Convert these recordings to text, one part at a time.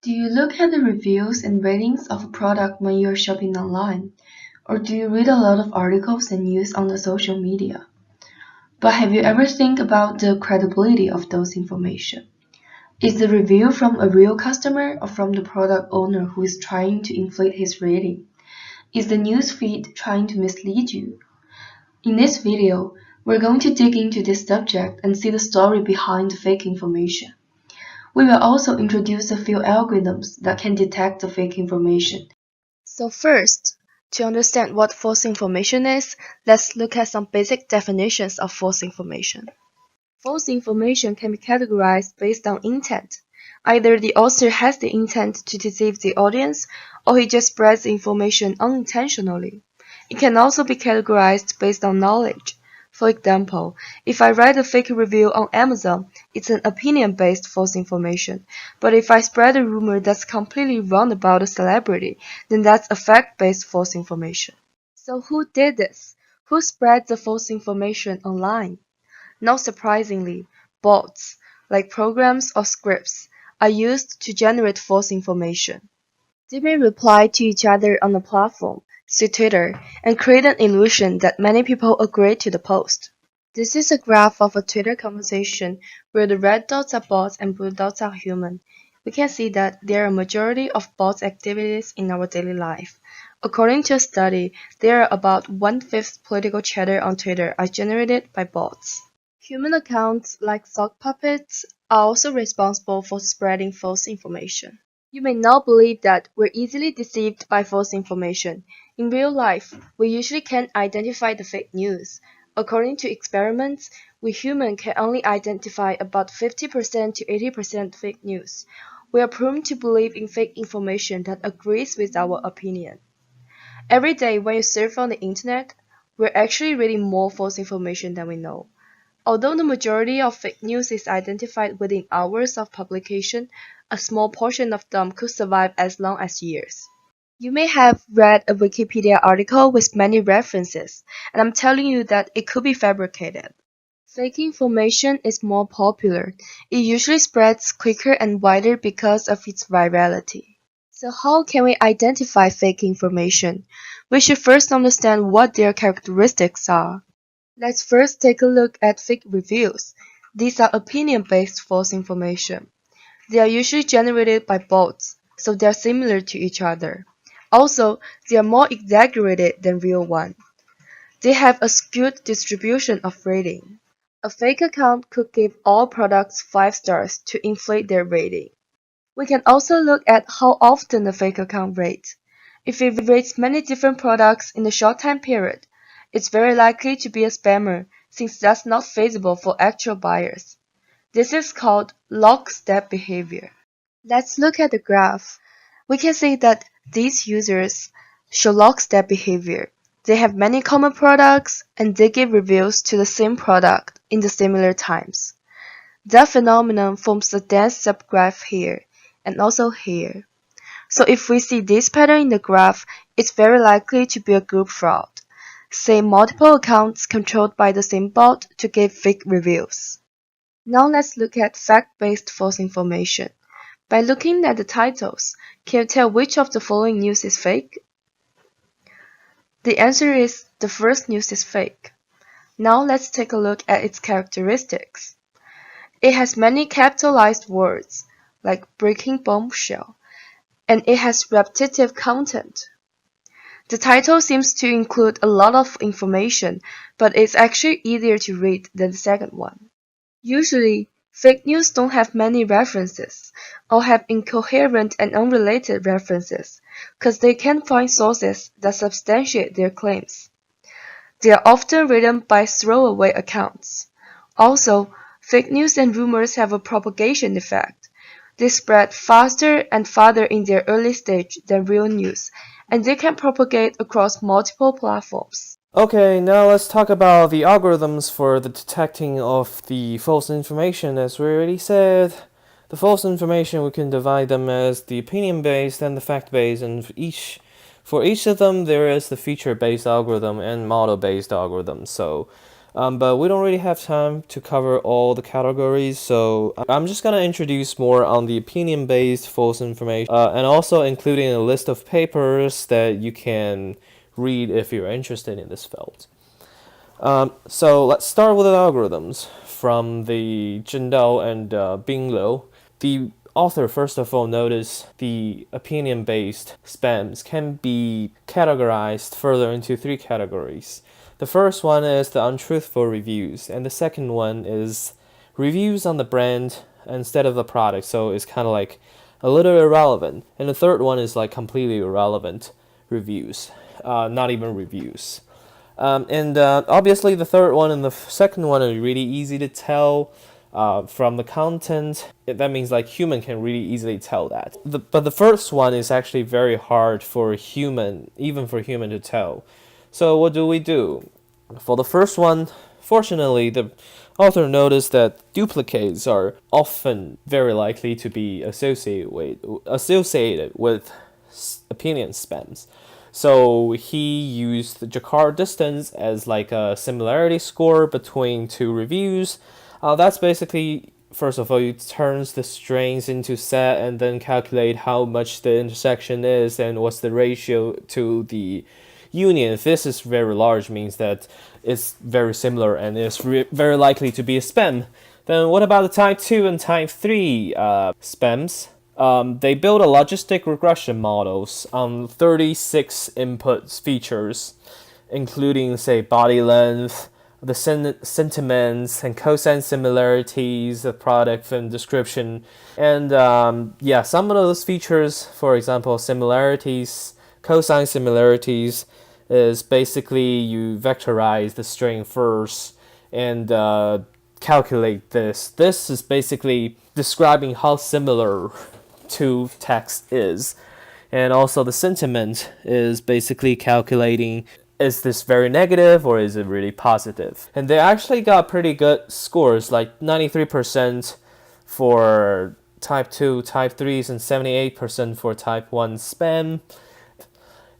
Do you look at the reviews and ratings of a product when you're shopping online? Or do you read a lot of articles and news on the social media? But have you ever think about the credibility of those information? Is the review from a real customer or from the product owner who is trying to inflate his rating? Is the news feed trying to mislead you? In this video, we're going to dig into this subject and see the story behind the fake information. We will also introduce a few algorithms that can detect the fake information. So first, to understand what false information is, let's look at some basic definitions of false information. False information can be categorized based on intent. Either the author has the intent to deceive the audience, or he just spreads the information unintentionally. It can also be categorized based on knowledge. For example, if I write a fake review on Amazon, it's an opinion-based false information. But if I spread a rumor that's completely wrong about a celebrity, then that's a fact-based false information. So who did this? Who spread the false information online? Not surprisingly, bots, like programs or scripts, are used to generate false information. They may reply to each other on a platform, say Twitter, and create an illusion that many people agree to the post. This is a graph of a Twitter conversation where the red dots are bots and blue dots are human. We can see that there are a majority of bots activities in our daily life. According to a study, there are about one-fifth political chatter on Twitter are generated by bots. Human accounts like sock puppets are also responsible for spreading false information. You may not believe that we're easily deceived by false information. In real life, we usually can't identify the fake news. According to experiments, we humans can only identify about 50% to 80% fake news. We are prone to believe in fake information that agrees with our opinion. Every day when you surf on the internet, we're actually reading more false information than we know. Although the majority of fake news is identified within hours of publication, a small portion of them could survive as long as years. You may have read a Wikipedia article with many references, and I'm telling you that it could be fabricated. Fake information is more popular. It usually spreads quicker and wider because of its virality. So how can we identify fake information? We should first understand what their characteristics are. Let's first take a look at fake reviews. These are opinion-based false information. They are usually generated by bots, so they are similar to each other. Also, they are more exaggerated than real ones. They have a skewed distribution of rating. A fake account could give all products 5 stars to inflate their rating. We can also look at how often a fake account rates. If it rates many different products in a short time period, it's very likely to be a spammer since that's not feasible for actual buyers. This is called lockstep behavior. Let's look at the graph. We can see that these users show lockstep behavior. They have many common products and they give reviews to the same product in the similar times. That phenomenon forms a dense subgraph here and also here. So if we see this pattern in the graph, it's very likely to be a group fraud. Say multiple accounts controlled by the same bot to give fake reviews. Now let's look at fact-based false information. By looking at the titles, can you tell which of the following news is fake? The answer is the first news is fake. Now let's take a look at its characteristics. It has many capitalized words, like breaking bombshell, and it has repetitive content. The title seems to include a lot of information, but it's actually easier to read than the second one. Usually, fake news don't have many references, or have incoherent and unrelated references, because they can't find sources that substantiate their claims. They are often written by throwaway accounts. Also, fake news and rumors have a propagation effect. They spread faster and farther in their early stage than real news, and they can propagate across multiple platforms. Okay, now let's talk about the algorithms for the detecting of the false information. As we already said, the false information, we can divide them as the opinion-based and the fact-based, and for each of them there is the feature-based algorithm and model-based algorithm. So But we don't really have time to cover all the categories, so I'm just gonna introduce more on the opinion-based false information, and also including a list of papers that you can read if you're interested in this field. So let's start with the algorithms from the Jindao and Bing Liu. The author first of all noticed the opinion-based spams can be categorized further into three categories. The first one is the untruthful reviews, and the second one is reviews on the brand instead of the product, so it's kind of like a little irrelevant. And the third one is like completely irrelevant reviews, not even reviews. And obviously the third one and the second one are really easy to tell from the content. That means like human can really easily tell that. But the first one is actually very hard for human, even for human to tell. So what do we do? For the first one, fortunately, the author noticed that duplicates are often very likely to be associated with opinion spams. So he used the Jakar distance as like a similarity score between two reviews. That's basically, first of all, you turns the strings into set and then calculate how much the intersection is and what's the ratio to the union. If this is very large, means that it's very similar and is very likely to be a spam. Then what about the type 2 and type 3 spams? They build a logistic regression models on 36 inputs features, including, say, body length, the sentiments and cosine similarities, the product and description. And some of those features, for example, similarities, cosine similarities, is basically you vectorize the string first and calculate this. This is basically describing how similar two text is. And also the sentiment is basically calculating, is this very negative or is it really positive? And they actually got pretty good scores, like 93% for type 2, type 3s, and 78% for type 1 spam.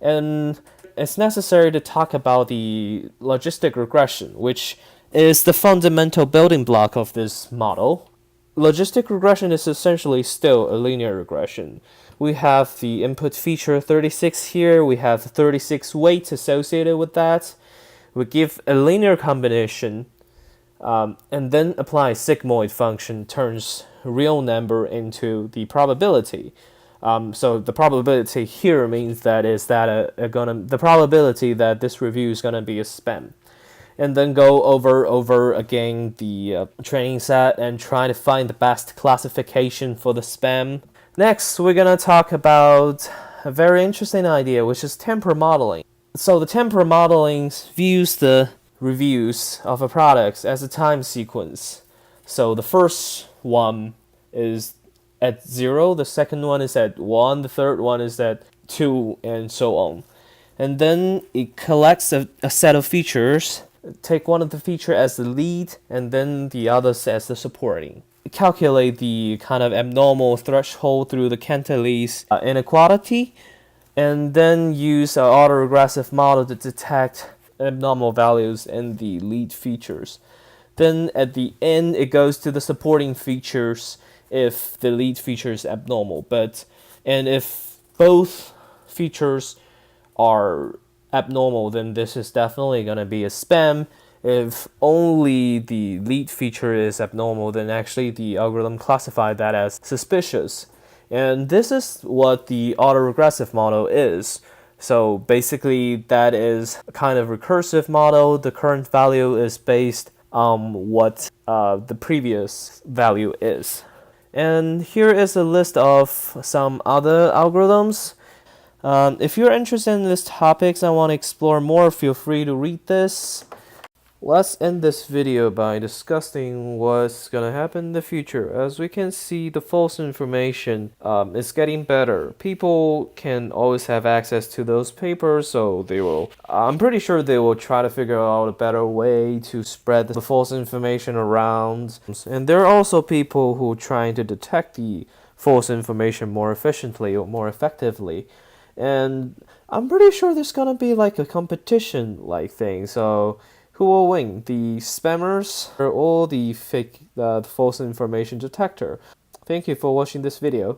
And it's necessary to talk about the logistic regression, which is the fundamental building block of this model. Logistic regression is essentially still a linear regression. We have the input feature 36 here, we have 36 weights associated with that. We give a linear combination and then apply a sigmoid function, turns real number into the probability. So the probability here means that the probability that this review is gonna be a spam. And then go over again the training set and try to find the best classification for the spam. Next, we're gonna talk about a very interesting idea, which is temporal modeling. So the temporal modeling views the reviews of a product as a time sequence. So the first one is at 0, the second one is at 1, the third one is at 2, and so on. And then it collects a set of features. Take one of the features as the lead and then the others as the supporting. Calculate the kind of abnormal threshold through the Cantel's inequality, and then use an autoregressive model to detect abnormal values in the lead features. Then at the end, it goes to the supporting features if the lead feature is abnormal. And if both features are abnormal, then this is definitely going to be a spam. If only the lead feature is abnormal, then actually the algorithm classified that as suspicious. And this is what the autoregressive model is. So basically that is a kind of recursive model. The current value is based on what the previous value is. And here is a list of some other algorithms. If you're interested in these topics and want to explore more, feel free to read this. Let's end this video by discussing what's gonna happen in the future. As we can see, the false information is getting better. People can always have access to those papers, so I'm pretty sure they will try to figure out a better way to spread the false information around. And there are also people who are trying to detect the false information more efficiently or more effectively. And I'm pretty sure there's gonna be like a competition like thing. So Who will win, the spammers or the false information detector? Thank you for watching this video.